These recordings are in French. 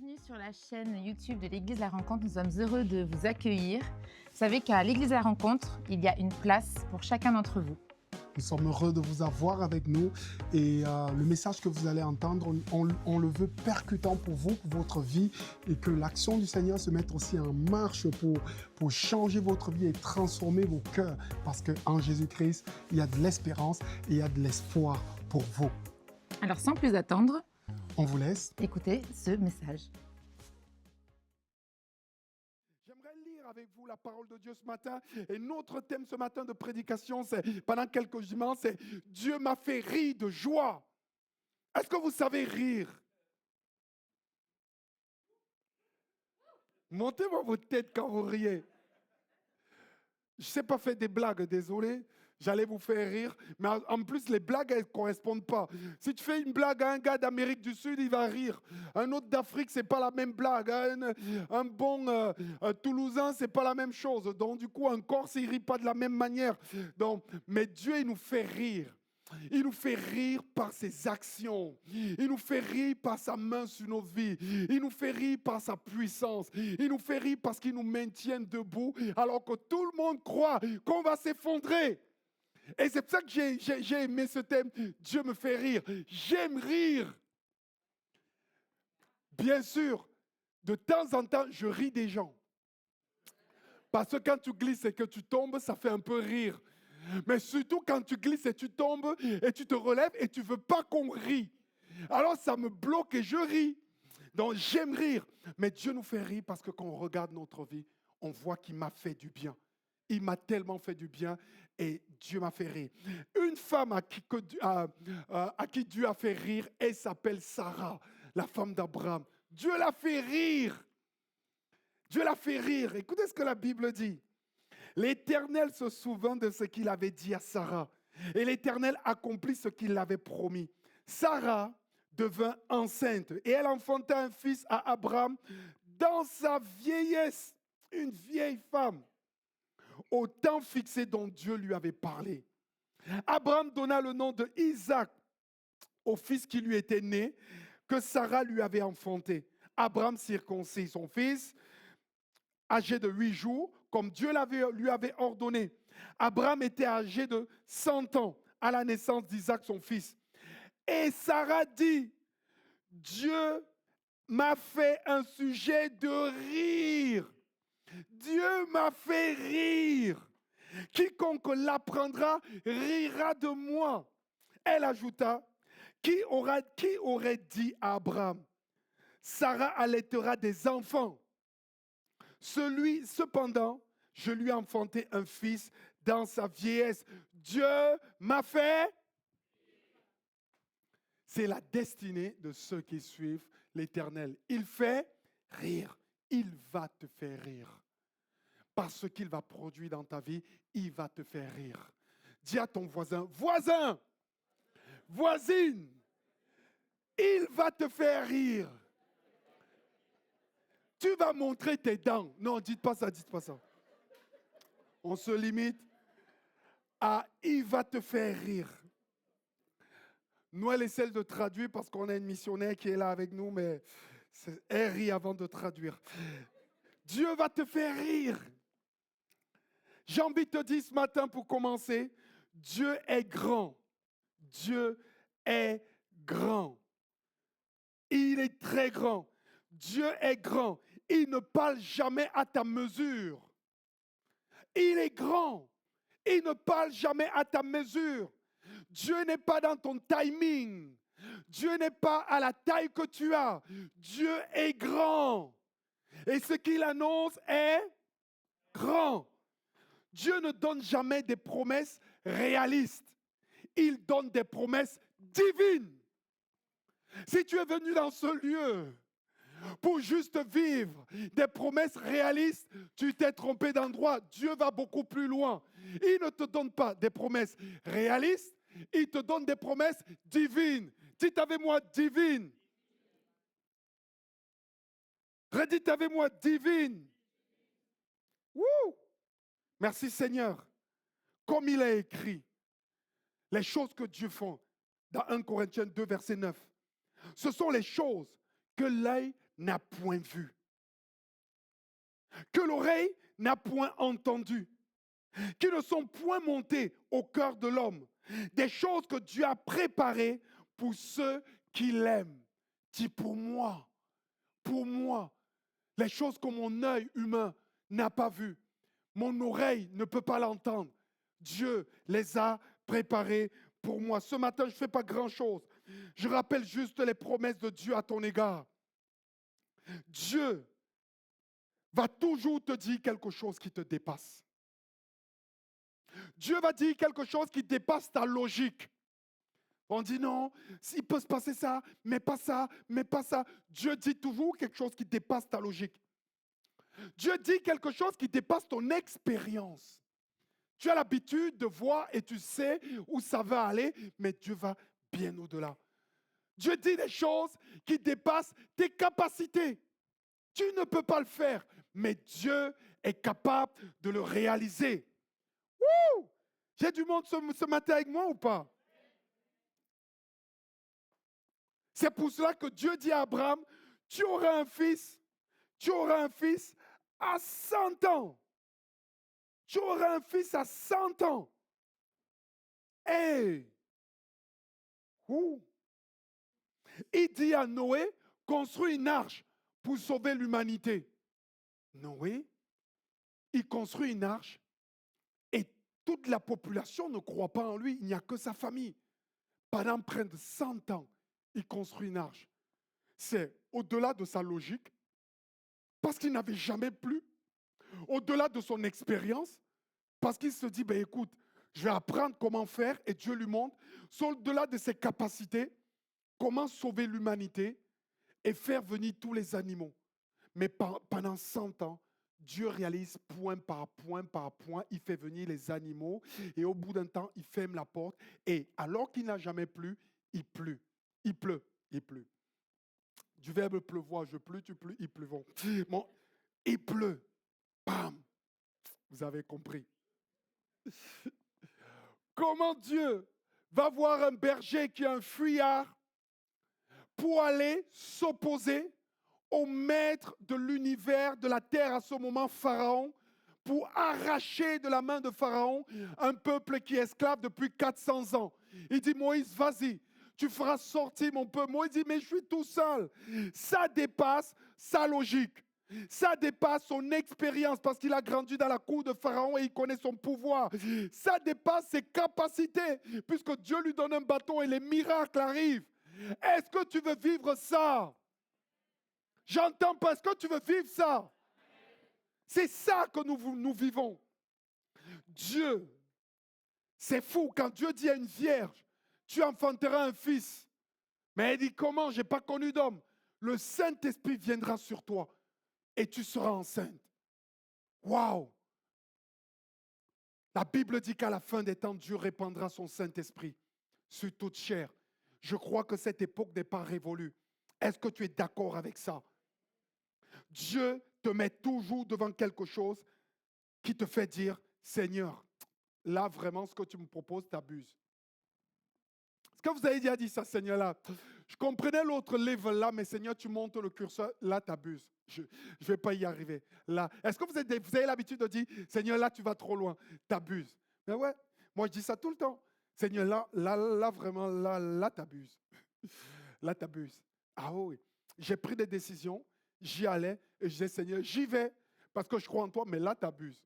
Bienvenue sur la chaîne YouTube de l'Église La Rencontre. Nous sommes heureux de vous accueillir. Vous savez qu'à l'Église La Rencontre, il y a une place pour chacun d'entre vous. Nous sommes heureux de vous avoir avec nous et le message que vous allez entendre, on le veut percutant pour vous, pour votre vie et que l'action du Seigneur se mette aussi en marche pour changer votre vie et transformer vos cœurs parce qu'en Jésus-Christ, il y a de l'espérance et il y a de l'espoir pour vous. Alors sans plus attendre, on vous laisse écouter ce message. J'aimerais lire avec vous la parole de Dieu ce matin. Et notre thème ce matin de prédication, c'est pendant quelques dimanches, c'est Dieu m'a fait rire de joie. Est-ce que vous savez rire? Montez-moi votre tête quand vous riez. Je ne sais pas faire des blagues, désolé. J'allais vous faire rire, mais en plus, les blagues, elles ne correspondent pas. Si tu fais une blague à un gars d'Amérique du Sud, il va rire. Un autre d'Afrique, ce n'est pas la même blague. Un bon Toulousain, ce n'est pas la même chose. Donc, du coup, un Corse, il ne rit pas de la même manière. Donc, mais Dieu, il nous fait rire. Il nous fait rire par ses actions. Il nous fait rire par sa main sur nos vies. Il nous fait rire par sa puissance. Il nous fait rire parce qu'il nous maintient debout alors que tout le monde croit qu'on va s'effondrer. Et c'est pour ça que j'ai aimé ce thème. Dieu me fait rire. J'aime rire. Bien sûr, de temps en temps, je ris des gens. Parce que quand tu glisses et que tu tombes, ça fait un peu rire. Mais surtout quand tu glisses et tu tombes et tu te relèves et tu ne veux pas qu'on rie. Alors ça me bloque et je ris. Donc j'aime rire. Mais Dieu nous fait rire parce que quand on regarde notre vie, on voit qu'il m'a fait du bien. Il m'a tellement fait du bien et Dieu m'a fait rire. Une femme à qui Dieu a fait rire, elle s'appelle Sarah, la femme d'Abraham. Dieu l'a fait rire. Dieu l'a fait rire. Écoutez ce que la Bible dit. L'Éternel se souvint de ce qu'il avait dit à Sarah. Et l'Éternel accomplit ce qu'il avait promis. Sarah devint enceinte et elle enfanta un fils à Abraham dans sa vieillesse, une vieille femme, au temps fixé dont Dieu lui avait parlé. Abraham donna le nom de Isaac au fils qui lui était né, que Sarah lui avait enfanté. Abraham circoncit son fils, âgé de 8 jours, comme Dieu lui avait ordonné. Abraham était âgé de 100 ans à la naissance d'Isaac, son fils. Et Sarah dit, Dieu m'a fait un sujet de rire. Dieu m'a fait rire. Quiconque l'apprendra rira de moi. Elle ajouta, qui aurait dit à Abraham, Sarah allaitera des enfants. Cependant, je lui ai enfanté un fils dans sa vieillesse. Dieu m'a fait. C'est la destinée de ceux qui suivent l'Éternel. Il fait rire. Il va te faire rire. Parce qu'il va produire dans ta vie, il va te faire rire. Dis à ton voisin, voisin, voisine, il va te faire rire. Tu vas montrer tes dents. Non, dites pas ça, dites pas ça. On se limite à il va te faire rire. Nous, elle essaie de traduire parce qu'on a une missionnaire qui est là avec nous, mais elle rit avant de traduire. Dieu va te faire rire. J'ai envie de te dire ce matin pour commencer, Dieu est grand. Dieu est grand. Il est très grand. Dieu est grand. Il ne parle jamais à ta mesure. Il est grand. Il ne parle jamais à ta mesure. Dieu n'est pas dans ton timing. Dieu n'est pas à la taille que tu as. Dieu est grand. Et ce qu'il annonce est grand. Dieu ne donne jamais des promesses réalistes. Il donne des promesses divines. Si tu es venu dans ce lieu pour juste vivre des promesses réalistes, tu t'es trompé d'endroit. Dieu va beaucoup plus loin. Il ne te donne pas des promesses réalistes, il te donne des promesses divines. Dites avec moi, divine. Redites avec moi, divine. Wouh! Merci Seigneur. Comme il est écrit, les choses que Dieu fait dans 1 Corinthiens 2, verset 9, ce sont les choses que l'œil n'a point vu, que l'oreille n'a point entendu, qui ne sont point montées au cœur de l'homme, des choses que Dieu a préparées pour ceux qui l'aiment. Dis pour moi, les choses que mon œil humain n'a pas vues, mon oreille ne peut pas l'entendre. Dieu les a préparées pour moi. Ce matin, je ne fais pas grand-chose. Je rappelle juste les promesses de Dieu à ton égard. Dieu va toujours te dire quelque chose qui te dépasse. Dieu va dire quelque chose qui dépasse ta logique. On dit non, il peut se passer ça, mais pas ça, mais pas ça. Dieu dit toujours quelque chose qui dépasse ta logique. Dieu dit quelque chose qui dépasse ton expérience. Tu as l'habitude de voir et tu sais où ça va aller, mais Dieu va bien au-delà. Dieu dit des choses qui dépassent tes capacités. Tu ne peux pas le faire, mais Dieu est capable de le réaliser. Wouh! J'ai du monde ce matin avec moi ou pas? C'est pour cela que Dieu dit à Abraham, tu auras un fils à 100 ans. Tu auras un fils à 100 ans. Hey! Il dit à Noé, construis une arche pour sauver l'humanité. Noé, il construit une arche et toute la population ne croit pas en lui, il n'y a que sa famille. Pendant près de 100 ans, il construit une arche. C'est au-delà de sa logique, parce qu'il n'avait jamais plu, au-delà de son expérience, parce qu'il se dit, ben écoute, je vais apprendre comment faire, et Dieu lui montre, au-delà de ses capacités, comment sauver l'humanité et faire venir tous les animaux. Mais pendant 100 ans, Dieu réalise point par point par point, il fait venir les animaux, et au bout d'un temps, il ferme la porte, et alors qu'il n'a jamais plu, il pleut. Il pleut, il pleut. Du verbe pleuvoir, je pleus, tu pleus, il pleuvons. Bon, il pleut. Bam! Vous avez compris. Comment Dieu va voir un berger qui est un fuyard pour aller s'opposer au maître de l'univers, de la terre à ce moment, Pharaon, pour arracher de la main de Pharaon un peuple qui est esclave depuis 400 ans. Il dit, Moïse, vas-y, tu feras sortir mon peuple. Moïse dit, mais je suis tout seul. Ça dépasse sa logique. Ça dépasse son expérience parce qu'il a grandi dans la cour de Pharaon et il connaît son pouvoir. Ça dépasse ses capacités puisque Dieu lui donne un bâton et les miracles arrivent. Est-ce que tu veux vivre ça? J'entends pas. Est-ce que tu veux vivre ça? C'est ça que nous vivons. Dieu, c'est fou. Quand Dieu dit à une vierge, tu enfanteras un fils. Mais elle dit, comment? Je n'ai pas connu d'homme. Le Saint-Esprit viendra sur toi et tu seras enceinte. Waouh! La Bible dit qu'à la fin des temps, Dieu répandra son Saint-Esprit sur toute chair. Je crois que cette époque n'est pas révolue. Est-ce que tu es d'accord avec ça? Dieu te met toujours devant quelque chose qui te fait dire, Seigneur, là vraiment ce que tu me proposes, t'abuses. Est-ce que vous avez déjà dit ça, Seigneur, là? Je comprenais l'autre level là, mais Seigneur, tu montes le curseur, là t'abuses. Je ne vais pas y arriver. Là, est-ce que vous avez l'habitude de dire, Seigneur, là tu vas trop loin, t'abuses? Mais ouais, moi je dis ça tout le temps. Seigneur, là vraiment, là t'abuses. Là t'abuses. Ah oui, j'ai pris des décisions, j'y allais et je disais, Seigneur, j'y vais parce que je crois en toi, mais là t'abuses.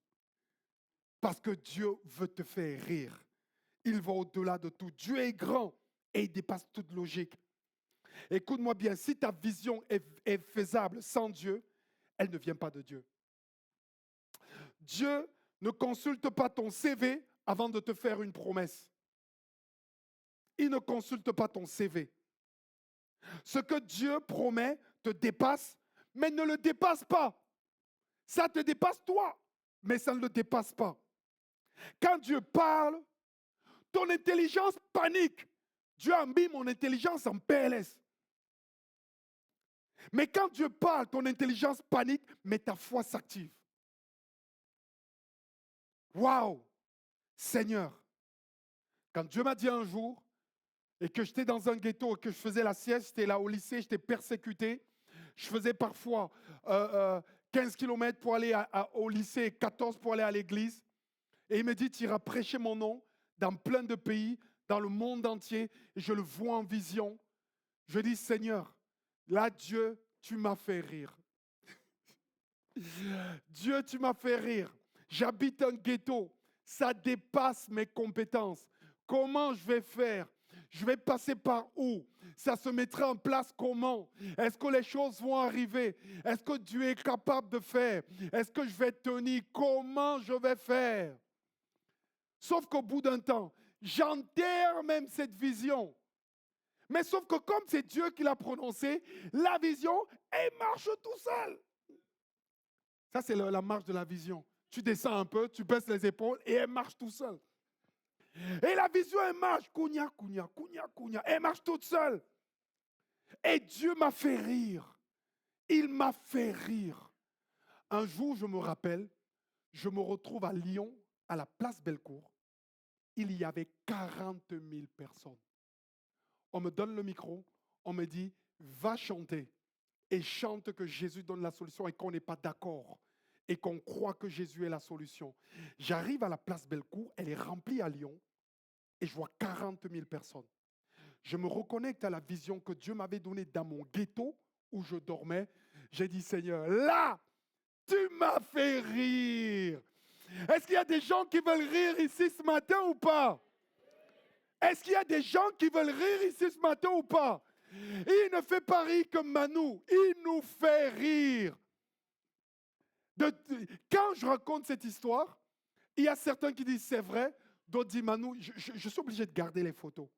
Parce que Dieu veut te faire rire. Il va au-delà de tout. Dieu est grand et il dépasse toute logique. Écoute-moi bien, si ta vision est faisable sans Dieu, elle ne vient pas de Dieu. Dieu ne consulte pas ton CV avant de te faire une promesse. Il ne consulte pas ton CV. Ce que Dieu promet te dépasse, mais ne le dépasse pas. Ça te dépasse toi, mais ça ne le dépasse pas. Quand Dieu parle, ton intelligence panique. Dieu a mis mon intelligence en PLS. Mais quand Dieu parle, ton intelligence panique, mais ta foi s'active. Waouh! Seigneur, quand Dieu m'a dit un jour, et que j'étais dans un ghetto, et que je faisais la sieste, j'étais là au lycée, j'étais persécuté, Je faisais parfois 15 kilomètres pour aller au lycée, 14 pour aller à l'église. Et il me dit, tu iras prêcher mon nom dans plein de pays, dans le monde entier. Et je le vois en vision. Je dis, Seigneur, là, Dieu, tu m'as fait rire. Dieu, tu m'as fait rire. J'habite un ghetto. Ça dépasse mes compétences. Comment je vais faire? Je vais passer par où? Ça se mettra en place comment? Est-ce que les choses vont arriver? Est-ce que Dieu est capable de faire? Est-ce que je vais tenir? Comment je vais faire? Sauf qu'au bout d'un temps, j'enterre même cette vision. Mais sauf que comme c'est Dieu qui l'a prononcé, la vision, elle marche tout seul. Ça, c'est la marche de la vision. Tu descends un peu, tu baisses les épaules et elle marche tout seul. Et la vision, elle marche. Kounia, kounia, kounia, kounia. Elle marche toute seule. Et Dieu m'a fait rire. Il m'a fait rire. Un jour, je me rappelle, je me retrouve à Lyon, à la place Bellecour. Il y avait 40 000 personnes. On me donne le micro, on me dit, va chanter. Et chante que Jésus donne la solution et qu'on n'est pas d'accord. Et qu'on croit que Jésus est la solution. J'arrive à la place Bellecour, elle est remplie à Lyon. Et je vois 40 000 personnes. Je me reconnecte à la vision que Dieu m'avait donnée dans mon ghetto où je dormais. J'ai dit, Seigneur, là, tu m'as fait rire. Est-ce qu'il y a des gens qui veulent rire ici ce matin ou pas? Est-ce qu'il y a des gens qui veulent rire ici ce matin ou pas? Il ne fait pas rire comme Manu, il nous fait rire. Quand je raconte cette histoire, il y a certains qui disent c'est vrai, d'autres disent Manu, je suis obligé de garder les photos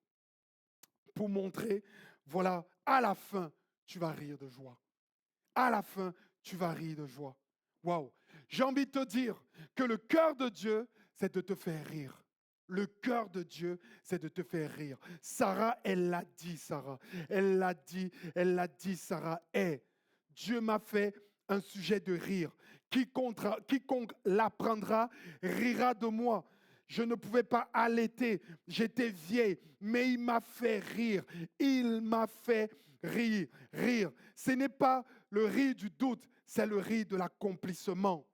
pour montrer, voilà, à la fin, tu vas rire de joie. À la fin, tu vas rire de joie. Waouh! J'ai envie de te dire que le cœur de Dieu, c'est de te faire rire. Le cœur de Dieu, c'est de te faire rire. Sarah, elle l'a dit, Sarah. Elle l'a dit, Sarah. Et Dieu m'a fait un sujet de rire. Quiconque l'apprendra rira de moi. Je ne pouvais pas allaiter, j'étais vieille, mais il m'a fait rire. Il m'a fait rire. Ce n'est pas le rire du doute, c'est le rire de l'accomplissement.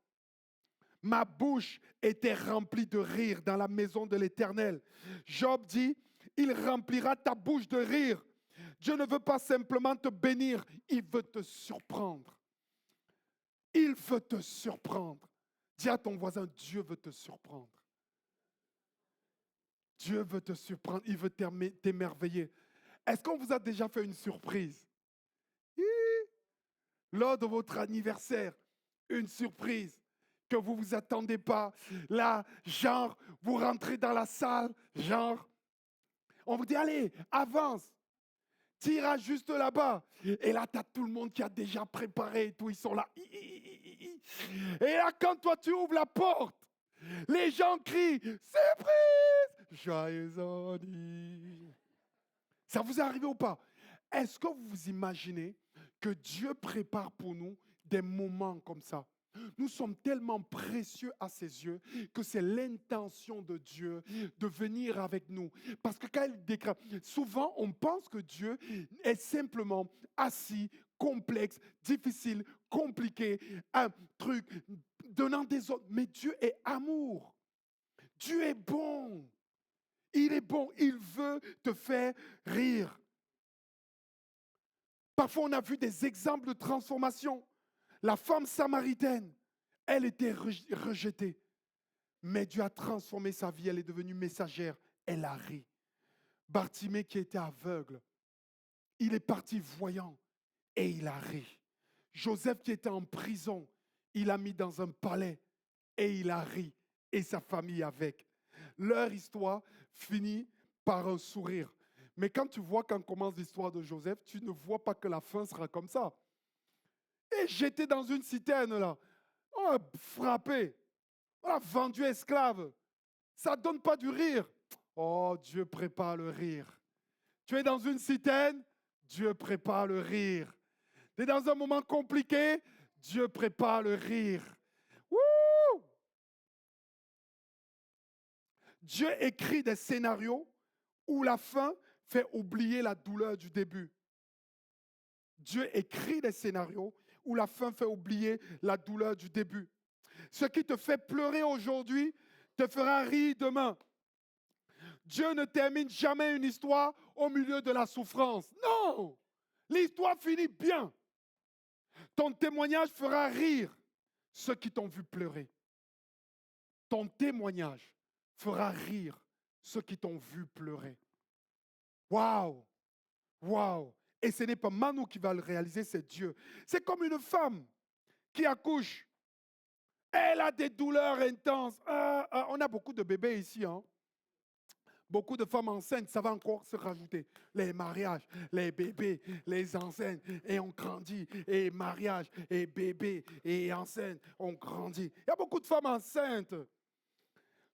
Ma bouche était remplie de rire dans la maison de l'Éternel. Job dit, il remplira ta bouche de rire. Dieu ne veut pas simplement te bénir, il veut te surprendre. Il veut te surprendre. Dis à ton voisin, Dieu veut te surprendre. Dieu veut te surprendre, il veut t'émerveiller. Est-ce qu'on vous a déjà fait une surprise? Lors de votre anniversaire, une surprise que vous ne vous attendez pas. Là, genre, vous rentrez dans la salle, genre, on vous dit, allez, avance. Tu iras juste là-bas. Et là, tu as tout le monde qui a déjà préparé et tout. Ils sont là. Et là, quand toi, tu ouvres la porte, les gens crient, surprise! Joyeux anniversaire. Ça vous est arrivé ou pas? Est-ce que vous vous imaginez que Dieu prépare pour nous des moments comme ça? Nous sommes tellement précieux à ses yeux que c'est l'intention de Dieu de venir avec nous. Parce que quand il déclare, souvent on pense que Dieu est simplement assis, complexe, difficile, compliqué, un truc donnant des ordres. Mais Dieu est amour. Dieu est bon. Il est bon. Il veut te faire rire. Parfois, on a vu des exemples de transformation. La femme samaritaine, elle était rejetée. Mais Dieu a transformé sa vie. Elle est devenue messagère. Elle a ri. Bartimée qui était aveugle, il est parti voyant et il a ri. Joseph qui était en prison, il a mis dans un palais et il a ri. Et sa famille avec. Leur histoire finit par un sourire. Mais quand tu vois quand commence l'histoire de Joseph, tu ne vois pas que la fin sera comme ça. Et j'étais dans une citerne là. On a frappé. On a vendu esclave. Ça ne donne pas du rire. Oh, Dieu prépare le rire. Tu es dans une citerne, Dieu prépare le rire. Tu es dans un moment compliqué, Dieu prépare le rire. Wouh! Dieu écrit des scénarios où la fin fait oublier la douleur du début. Dieu écrit des scénarios où la fin fait oublier la douleur du début. Ce qui te fait pleurer aujourd'hui te fera rire demain. Dieu ne termine jamais une histoire au milieu de la souffrance. Non! L'histoire finit bien. Ton témoignage fera rire ceux qui t'ont vu pleurer. Ton témoignage fera rire ceux qui t'ont vu pleurer. Waouh! Waouh! Et ce n'est pas Manu qui va le réaliser, c'est Dieu. C'est comme une femme qui accouche. Elle a des douleurs intenses. On a beaucoup de bébés ici, hein? Beaucoup de femmes enceintes, ça va encore se rajouter. Les mariages, les bébés, les enceintes, et on grandit. Et mariage, et bébé, et enceinte, on grandit. Il y a beaucoup de femmes enceintes.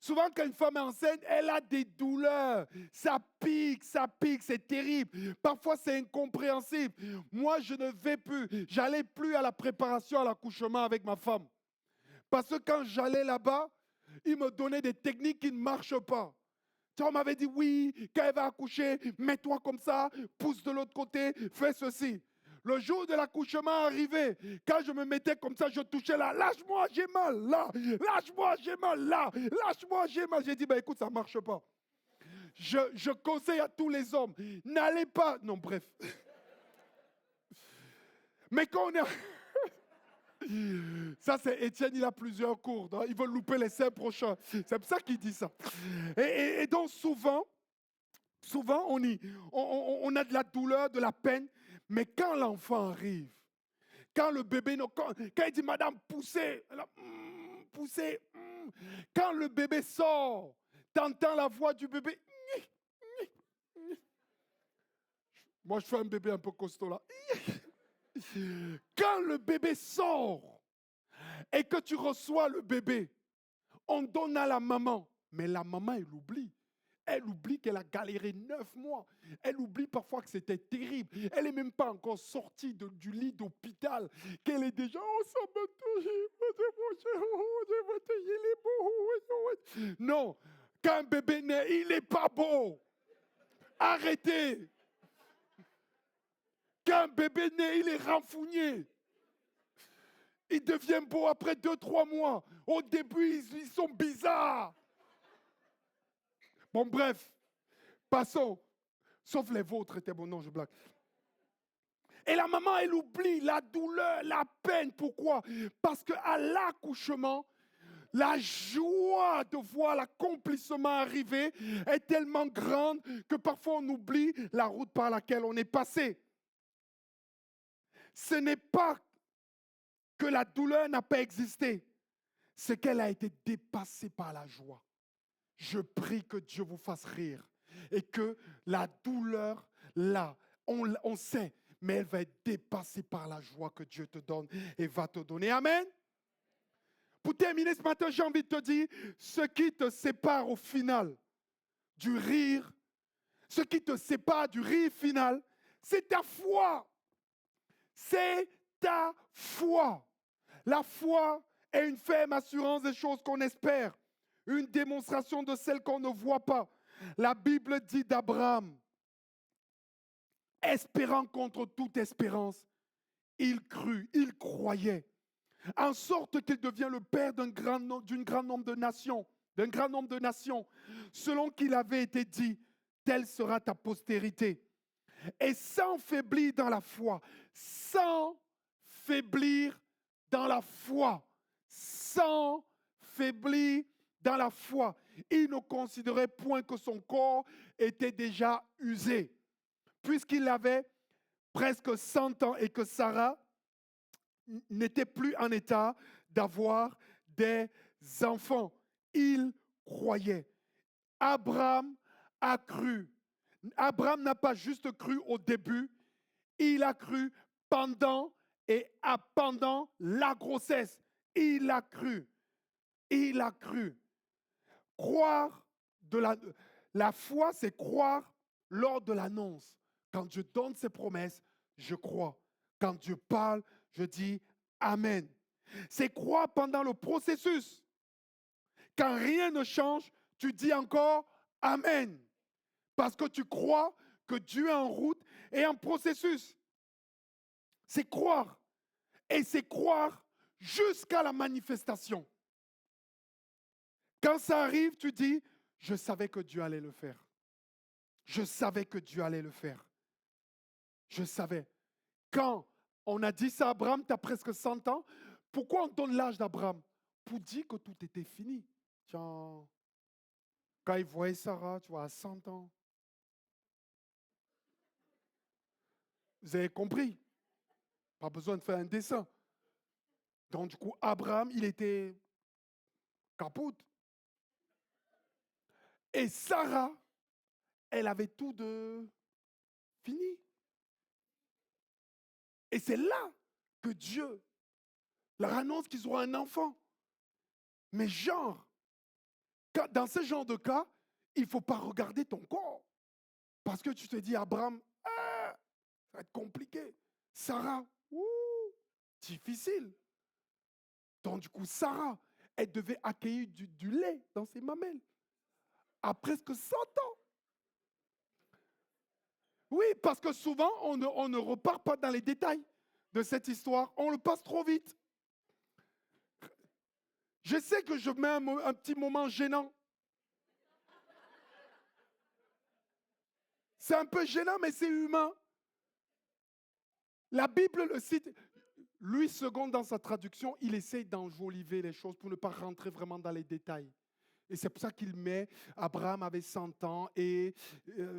Souvent, quand une femme est enceinte, elle a des douleurs. Ça pique, c'est terrible. Parfois, c'est incompréhensible. Moi, je ne vais plus. J'allais plus à la préparation à l'accouchement avec ma femme. Parce que quand j'allais là-bas, ils me donnaient des techniques qui ne marchent pas. On m'avait dit, oui, quand elle va accoucher, mets-toi comme ça, pousse de l'autre côté, fais ceci. Le jour de l'accouchement arrivé, quand je me mettais comme ça, je touchais là, lâche-moi, j'ai mal, là, lâche-moi, j'ai mal, là, lâche-moi, j'ai mal. J'ai dit, écoute, ça ne marche pas. Je conseille à tous les hommes, n'allez pas, non, bref. Mais quand on est... Ça, c'est Étienne, il a plusieurs cours. Il veut louper les 5 prochains. C'est pour ça qu'il dit ça. Et donc, souvent on a de la douleur, de la peine. Mais quand l'enfant arrive, quand le bébé, quand il dit, madame, poussez, poussez. Quand le bébé sort, tu entends la voix du bébé. Moi, je fais un bébé un peu costaud là. Quand le bébé sort et que tu reçois le bébé, on donne à la maman. Mais la maman, elle oublie. Elle oublie qu'elle a galéré 9 mois. Elle oublie parfois que c'était terrible. Elle n'est même pas encore sortie du lit d'hôpital. Qu'elle est déjà, oh, ça m'a touché. Il est beau. Non, quand un bébé naît, il n'est pas beau. Arrêtez. Quand un bébé naît, il est renfouigné. Il devient beau après 2-3 mois. Au début, ils sont bizarres. Bon, bref, passons. Sauf les vôtres étaient bons. Non, je blague. Et la maman, elle oublie la douleur, la peine. Pourquoi? Parce qu'à l'accouchement, la joie de voir l'accomplissement arriver est tellement grande que parfois on oublie la route par laquelle on est passé. Ce n'est pas que la douleur n'a pas existé, c'est qu'elle a été dépassée par la joie. Je prie que Dieu vous fasse rire et que la douleur, là, on sait, mais elle va être dépassée par la joie que Dieu te donne et va te donner. Amen. Pour terminer ce matin, j'ai envie de te dire, ce qui te sépare au final du rire, ce qui te sépare du rire final, c'est ta foi. C'est ta foi. La foi est une ferme assurance des choses qu'on espère, une démonstration de celles qu'on ne voit pas. La Bible dit d'Abraham, espérant contre toute espérance, il crut, il croyait, en sorte qu'il devient le père d'un grand nombre de nations, selon qu'il avait été dit, telle sera ta postérité. Et sans faiblir dans la foi, sans faiblir dans la foi, sans faiblir dans la foi, il ne considérait point que son corps était déjà usé, puisqu'il avait presque 100 ans et que Sarah n'était plus en état d'avoir des enfants. Il croyait. Abraham a cru. Abraham n'a pas juste cru au début, il a cru pendant la grossesse. Il a cru. Il a cru. Croire la foi, c'est croire lors de l'annonce. Quand Dieu donne ses promesses, je crois. Quand Dieu parle, je dis Amen. C'est croire pendant le processus. Quand rien ne change, tu dis encore Amen. Parce que tu crois que Dieu est en route et en processus. C'est croire. Et c'est croire jusqu'à la manifestation. Quand ça arrive, tu dis, je savais que Dieu allait le faire. Je savais que Dieu allait le faire. Je savais. Quand on a dit ça à Abraham, tu as presque 100 ans, pourquoi on donne l'âge d'Abraham? Pour dire que tout était fini. Tiens, quand il voyait Sarah, tu vois, à 100 ans. Vous avez compris? Pas besoin de faire un dessin. Donc du coup, Abraham, il était capote. Et Sarah, elle avait tout de fini. Et c'est là que Dieu leur annonce qu'ils auront un enfant. Mais genre, dans ce genre de cas, il ne faut pas regarder ton corps. Parce que tu te dis, Abraham, ça va être compliqué. Sarah, difficile. Donc du coup, Sarah, elle devait accueillir du lait dans ses mamelles. À presque 100 ans. Oui, parce que souvent, on ne repart pas dans les détails de cette histoire. On le passe trop vite. Je sais que je mets un petit moment gênant. C'est un peu gênant, mais c'est humain. La Bible le cite. Louis II, dans sa traduction, il essaye d'enjoliver les choses pour ne pas rentrer vraiment dans les détails. Et c'est pour ça qu'il met Abraham avait 100 ans et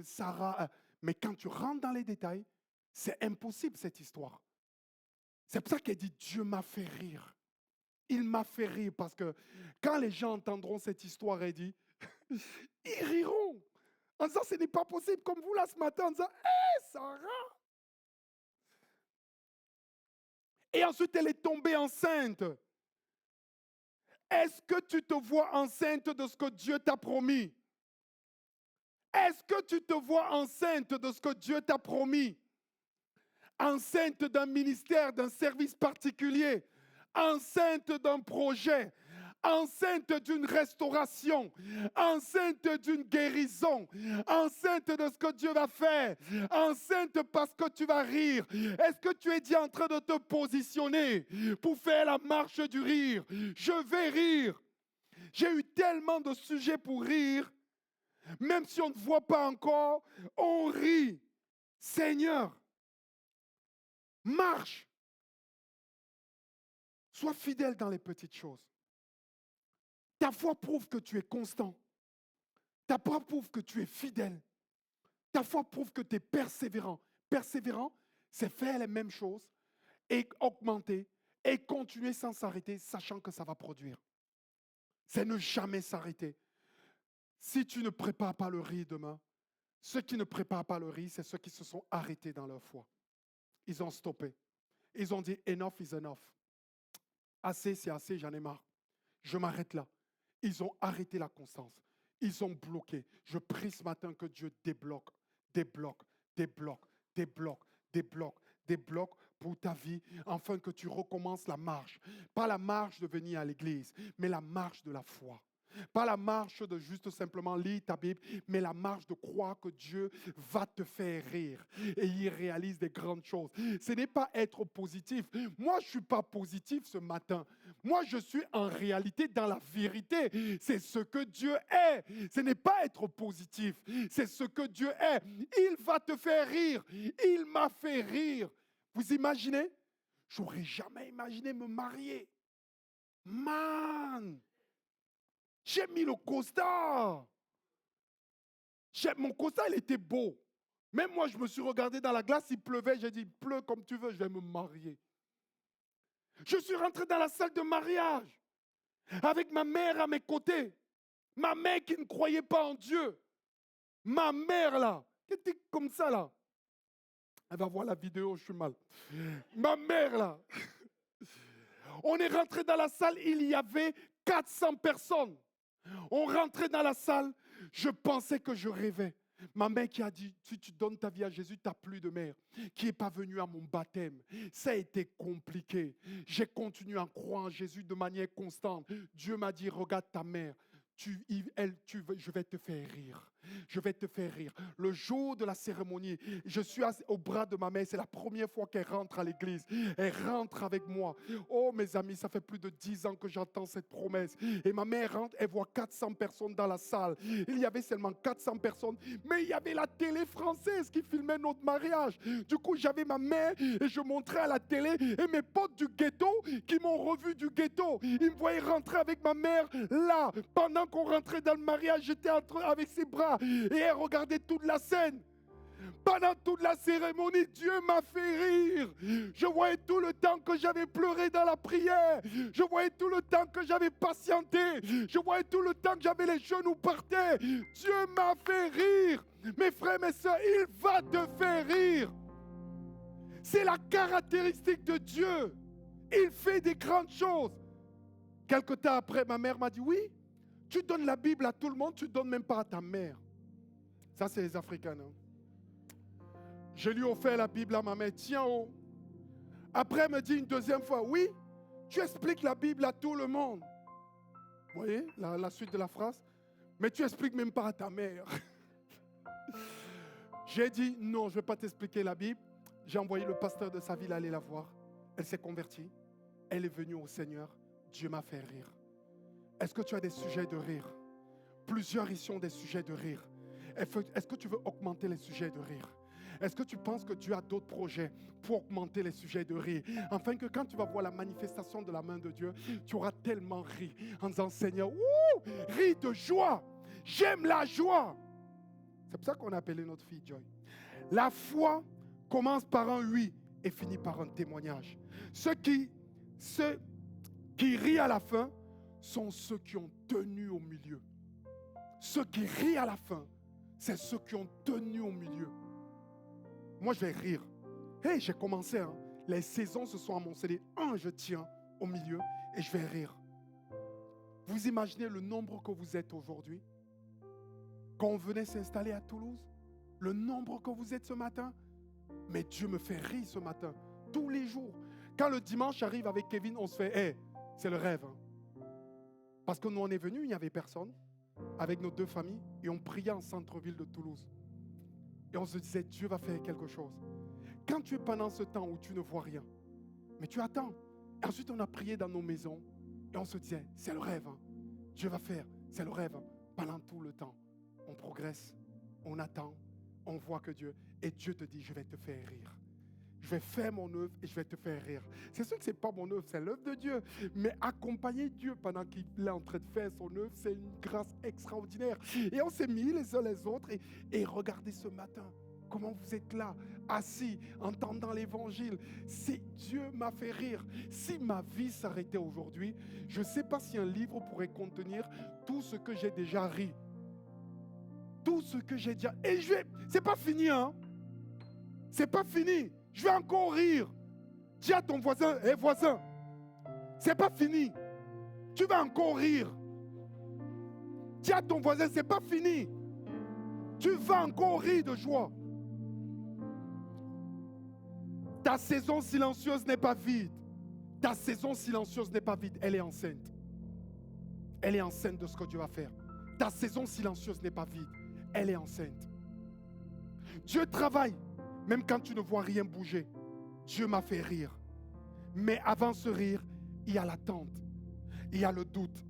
Sarah. Mais quand tu rentres dans les détails, c'est impossible cette histoire. C'est pour ça qu'elle dit Dieu m'a fait rire. Il m'a fait rire parce que quand les gens entendront cette histoire, elle dit ils riront. En disant ce n'est pas possible, comme vous là ce matin, en disant hé Sarah. Et ensuite elle est tombée enceinte. Est-ce que tu te vois enceinte de ce que Dieu t'a promis? Est-ce que tu te vois enceinte de ce que Dieu t'a promis? Enceinte d'un ministère, d'un service particulier, enceinte d'un projet, enceinte d'une restauration, enceinte d'une guérison, enceinte de ce que Dieu va faire, enceinte parce que tu vas rire. Est-ce que tu es dit en train de te positionner pour faire la marche du rire? Je vais rire. J'ai eu tellement de sujets pour rire, même si on ne voit pas encore, on rit. Seigneur, marche. Sois fidèle dans les petites choses. Ta foi prouve que tu es constant. Ta foi prouve que tu es fidèle. Ta foi prouve que tu es persévérant. Persévérant, c'est faire les mêmes choses et augmenter et continuer sans s'arrêter, sachant que ça va produire. C'est ne jamais s'arrêter. Si tu ne prépares pas le riz demain, ceux qui ne préparent pas le riz, c'est ceux qui se sont arrêtés dans leur foi. Ils ont stoppé. Ils ont dit enough is enough. Assez, c'est assez, j'en ai marre. Je m'arrête là. Ils ont arrêté la constance. Ils ont bloqué. Je prie ce matin que Dieu débloque, débloque, débloque, débloque, débloque, débloque pour ta vie, afin que tu recommences la marche. Pas la marche de venir à l'église, mais la marche de la foi. Pas la marche de juste simplement lire ta Bible, mais la marche de croire que Dieu va te faire rire et il réalise des grandes choses. Ce n'est pas être positif. Moi, je ne suis pas positif ce matin. Moi, je suis en réalité dans la vérité. C'est ce que Dieu est. Ce n'est pas être positif. C'est ce que Dieu est. Il va te faire rire. Il m'a fait rire. Vous imaginez? J'aurais jamais imaginé me marier. Man! J'ai mis le costard. Mon costard, il était beau. Même moi, je me suis regardé dans la glace, il pleuvait. J'ai dit, pleut comme tu veux, je vais me marier. Je suis rentré dans la salle de mariage avec ma mère à mes côtés. Ma mère qui ne croyait pas en Dieu. Ma mère là, qui était comme ça là. Elle va voir la vidéo, je suis mal. Ma mère là. On est rentré dans la salle, il y avait 400 personnes. On rentrait dans la salle, je pensais que je rêvais. Ma mère qui a dit, si tu donnes ta vie à Jésus, tu n'as plus de mère, qui n'est pas venue à mon baptême. Ça a été compliqué. J'ai continué à croire en Jésus de manière constante. Dieu m'a dit, regarde ta mère, je vais te faire rire. Je vais te faire rire. Le jour de la cérémonie, je suis au bras de ma mère. C'est la première fois qu'elle rentre à l'église. Elle rentre avec moi. Oh mes amis, ça fait plus de 10 ans que j'entends cette promesse. Et ma mère rentre, elle voit 400 personnes dans la salle. Il y avait seulement 400 personnes. Mais il y avait la télé française qui filmait notre mariage. Du coup, j'avais ma mère et je montrais à la télé. Et mes potes du ghetto qui m'ont revu du ghetto, ils me voyaient rentrer avec ma mère là. Pendant qu'on rentrait dans le mariage, j'étais avec ses bras et elle regardait toute la scène. Pendant toute la cérémonie, Dieu m'a fait rire. Je voyais tout le temps que j'avais pleuré dans la prière. Je voyais tout le temps que j'avais patienté. Je voyais tout le temps que j'avais les genoux par terre. Dieu m'a fait rire. Mes frères, mes sœurs, il va te faire rire. C'est la caractéristique de Dieu. Il fait des grandes choses. Quelque temps après, ma mère m'a dit, oui, tu donnes la Bible à tout le monde, tu ne donnes même pas à ta mère. Ça, c'est les Africains. Hein? Je lui ai offert la Bible à ma mère. Tiens, oh. Après, elle me dit une deuxième fois, oui, tu expliques la Bible à tout le monde. Vous voyez la suite de la phrase? Mais tu expliques même pas à ta mère. J'ai dit, non, je ne vais pas t'expliquer la Bible. J'ai envoyé le pasteur de sa ville aller la voir. Elle s'est convertie. Elle est venue au Seigneur. Dieu m'a fait rire. Est-ce que tu as des sujets de rire? Plusieurs ici ont des sujets de rire. Est-ce que tu veux augmenter les sujets de rire? Est-ce que tu penses que Dieu a d'autres projets pour augmenter les sujets de rire? Afin que quand tu vas voir la manifestation de la main de Dieu, tu auras tellement ri en disant, Seigneur, ris de joie. J'aime la joie. C'est pour ça qu'on a appelé notre fille Joy. La foi commence par un oui et finit par un témoignage. Ceux qui rient à la fin sont ceux qui ont tenu au milieu. Ceux qui rient à la fin, c'est ceux qui ont tenu au milieu. Moi, je vais rire. Hey, j'ai commencé. Hein. Les saisons se sont amoncellées. Je tiens au milieu et je vais rire. Vous imaginez le nombre que vous êtes aujourd'hui? Quand on venait s'installer à Toulouse, le nombre que vous êtes ce matin? Mais Dieu me fait rire ce matin, tous les jours. Quand le dimanche arrive avec Kevin, on se fait, hey, c'est le rêve. Hein. Parce que nous, on est venus, il n'y avait personne, avec nos deux familles, et on priait en centre-ville de Toulouse. Et on se disait, Dieu va faire quelque chose. Quand tu es pendant ce temps où tu ne vois rien, mais tu attends. Et ensuite, on a prié dans nos maisons, et on se disait, c'est le rêve. Hein. Dieu va faire, c'est le rêve. Hein. Pendant tout le temps, on progresse, on attend, on voit que Dieu... Et Dieu te dit, je vais te faire rire. Je vais faire mon œuvre et je vais te faire rire. C'est sûr que ce n'est pas mon œuvre, c'est l'œuvre de Dieu. Mais accompagner Dieu pendant qu'il est en train de faire son œuvre, c'est une grâce extraordinaire. Et on s'est mis les uns les autres et regardez ce matin, comment vous êtes là, assis, entendant l'évangile. C'est Dieu m'a fait rire. Si ma vie s'arrêtait aujourd'hui, je ne sais pas si un livre pourrait contenir tout ce que j'ai déjà ri. Tout ce que j'ai déjà... Et c'est pas fini, hein. C'est pas fini. Je vais encore rire. Dis à ton voisin, hé voisin, c'est pas fini. Tu vas encore rire. Dis à ton voisin, c'est pas fini. Tu vas encore rire de joie. Ta saison silencieuse n'est pas vide. Ta saison silencieuse n'est pas vide. Elle est enceinte. Elle est enceinte de ce que Dieu va faire. Ta saison silencieuse n'est pas vide. Elle est enceinte. Dieu travaille, même quand tu ne vois rien bouger. Dieu m'a fait rire. Mais avant ce rire, il y a l'attente, il y a le doute,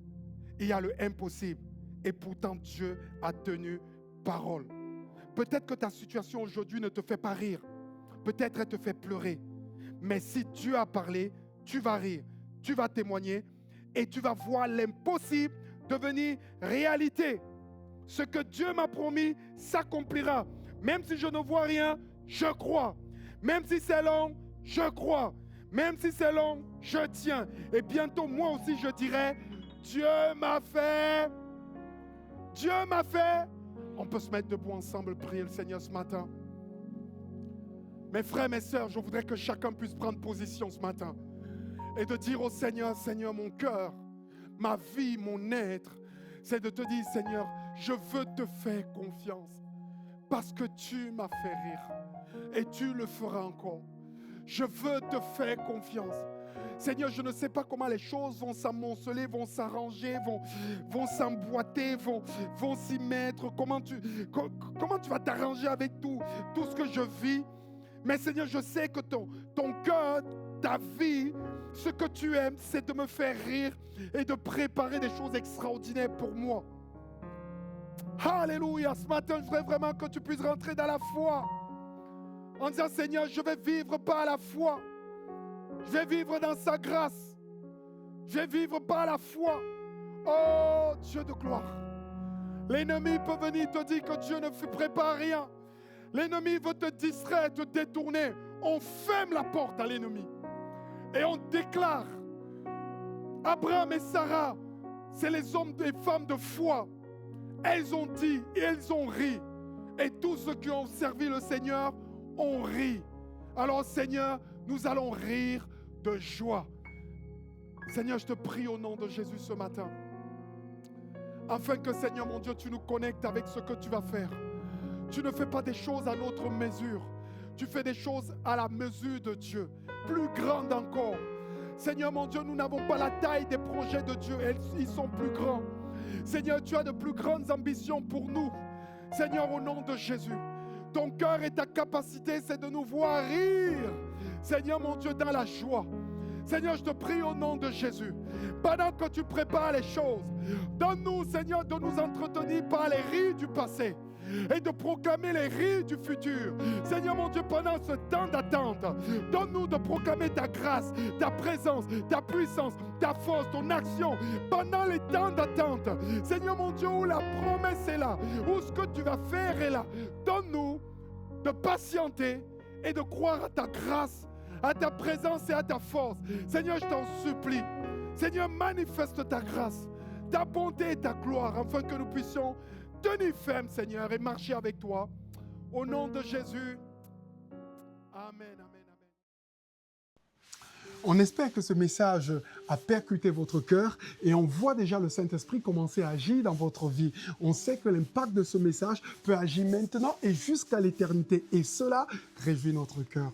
il y a le impossible. Et pourtant, Dieu a tenu parole. Peut-être que ta situation aujourd'hui ne te fait pas rire. Peut-être elle te fait pleurer. Mais si Dieu a parlé, tu vas rire, tu vas témoigner et tu vas voir l'impossible devenir réalité. Ce que Dieu m'a promis s'accomplira. Même si je ne vois rien, je crois. Même si c'est long, je crois. Même si c'est long, je tiens. Et bientôt, moi aussi, je dirai, Dieu m'a fait. Dieu m'a fait. On peut se mettre debout ensemble, prier le Seigneur ce matin. Mes frères, mes sœurs, je voudrais que chacun puisse prendre position ce matin. Et de dire au Seigneur, Seigneur, mon cœur, ma vie, mon être, c'est de te dire, Seigneur, je veux te faire confiance. Parce que tu m'as fait rire. Et tu le feras encore. Je veux te faire confiance. Seigneur, je ne sais pas comment les choses vont s'amonceler, vont s'arranger, vont s'emboîter, vont s'y mettre. Comment tu vas t'arranger avec tout ce que je vis? Mais Seigneur, je sais que ton cœur, ta vie, ce que tu aimes, c'est de me faire rire et de préparer des choses extraordinaires pour moi. Alléluia. Ce matin, je voudrais vraiment que tu puisses rentrer dans la foi. En disant, Seigneur, je vais vivre par la foi. Je vais vivre dans sa grâce. Je vais vivre par la foi. Oh, Dieu de gloire. L'ennemi peut venir te dire que Dieu ne prépare rien. L'ennemi veut te distraire, te détourner. On ferme la porte à l'ennemi. Et on déclare, Abraham et Sarah, c'est les hommes et femmes de foi. Elles ont dit et elles ont ri. Et tous ceux qui ont servi le Seigneur ont ri. Alors Seigneur, nous allons rire de joie. Seigneur, je te prie au nom de Jésus ce matin. Afin que Seigneur mon Dieu, tu nous connectes avec ce que tu vas faire. Tu ne fais pas des choses à notre mesure. Tu fais des choses à la mesure de Dieu. Plus grandes encore. Seigneur mon Dieu, nous n'avons pas la taille des projets de Dieu. Ils sont plus grands. Seigneur, tu as de plus grandes ambitions pour nous. Seigneur, au nom de Jésus. Ton cœur et ta capacité, c'est de nous voir rire. Seigneur mon Dieu, dans la joie. Seigneur, je te prie au nom de Jésus. Pendant que tu prépares les choses, donne-nous, Seigneur, de nous entretenir par les rires du passé et de proclamer les rires du futur. Seigneur mon Dieu, pendant ce temps d'attente, donne-nous de proclamer ta grâce, ta présence, ta puissance, ta force, ton action pendant les temps d'attente. Seigneur mon Dieu, où la promesse est là, où ce que tu vas faire est là. Donne-nous de patienter et de croire à ta grâce, à ta présence et à ta force. Seigneur, je t'en supplie. Seigneur, manifeste ta grâce, ta bonté et ta gloire, afin que nous puissions tenir ferme, Seigneur, et marcher avec toi. Au nom de Jésus. Amen, amen, amen. On espère que ce message a percuté votre cœur et on voit déjà le Saint-Esprit commencer à agir dans votre vie. On sait que l'impact de ce message peut agir maintenant et jusqu'à l'éternité. Et cela réjouit notre cœur.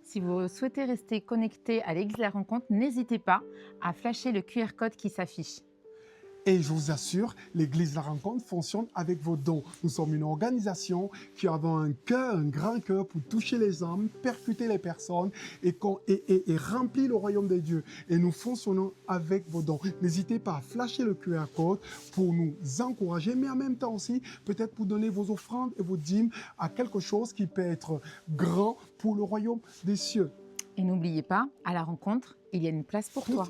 Si vous souhaitez rester connecté à l'Église La Rencontre, n'hésitez pas à flasher le QR code qui s'affiche. Et je vous assure, l'Église La Rencontre fonctionne avec vos dons. Nous sommes une organisation qui a un cœur, un grand cœur pour toucher les âmes, percuter les personnes et remplir le royaume des dieux. Et nous fonctionnons avec vos dons. N'hésitez pas à flasher le QR code pour nous encourager, mais en même temps aussi, peut-être pour donner vos offrandes et vos dîmes à quelque chose qui peut être grand pour le royaume des cieux. Et n'oubliez pas, à la rencontre, il y a une place pour toi.